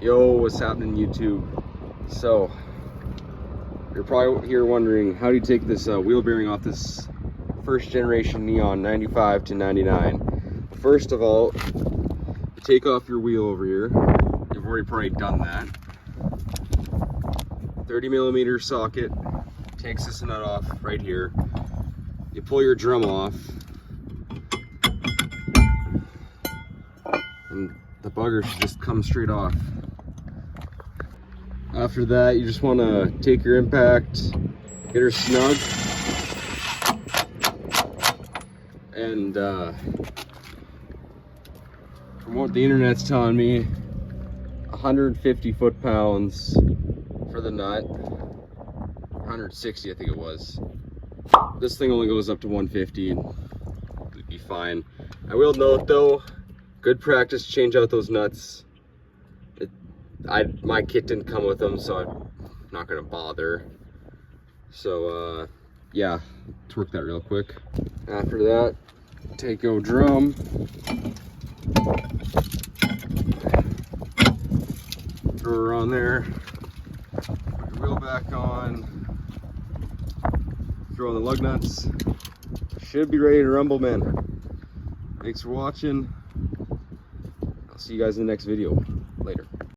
Yo, what's happening, YouTube? So, you're probably here wondering, how do you take this wheel bearing off this first generation Neon 95 to 99? First of all, you take off your wheel over here. You've already probably done that. 30mm socket takes this nut off right here. You pull your drum off, and the bugger should just come straight off. After that, you just want to take your impact, get her snug, and from what the internet's telling me, 150 foot-pounds for the nut, 160 I think it was. This thing only goes up to 150 and it'd be fine. I will note though, good practice, change out those nuts. My kit didn't come with them, so I'm not gonna bother. So yeah, let's work that real quick. After that, take your drum, throw her on there, put your wheel back on, throw on the lug nuts. Should be ready to rumble, man. Thanks for watching. I'll see you guys in the next video. Later.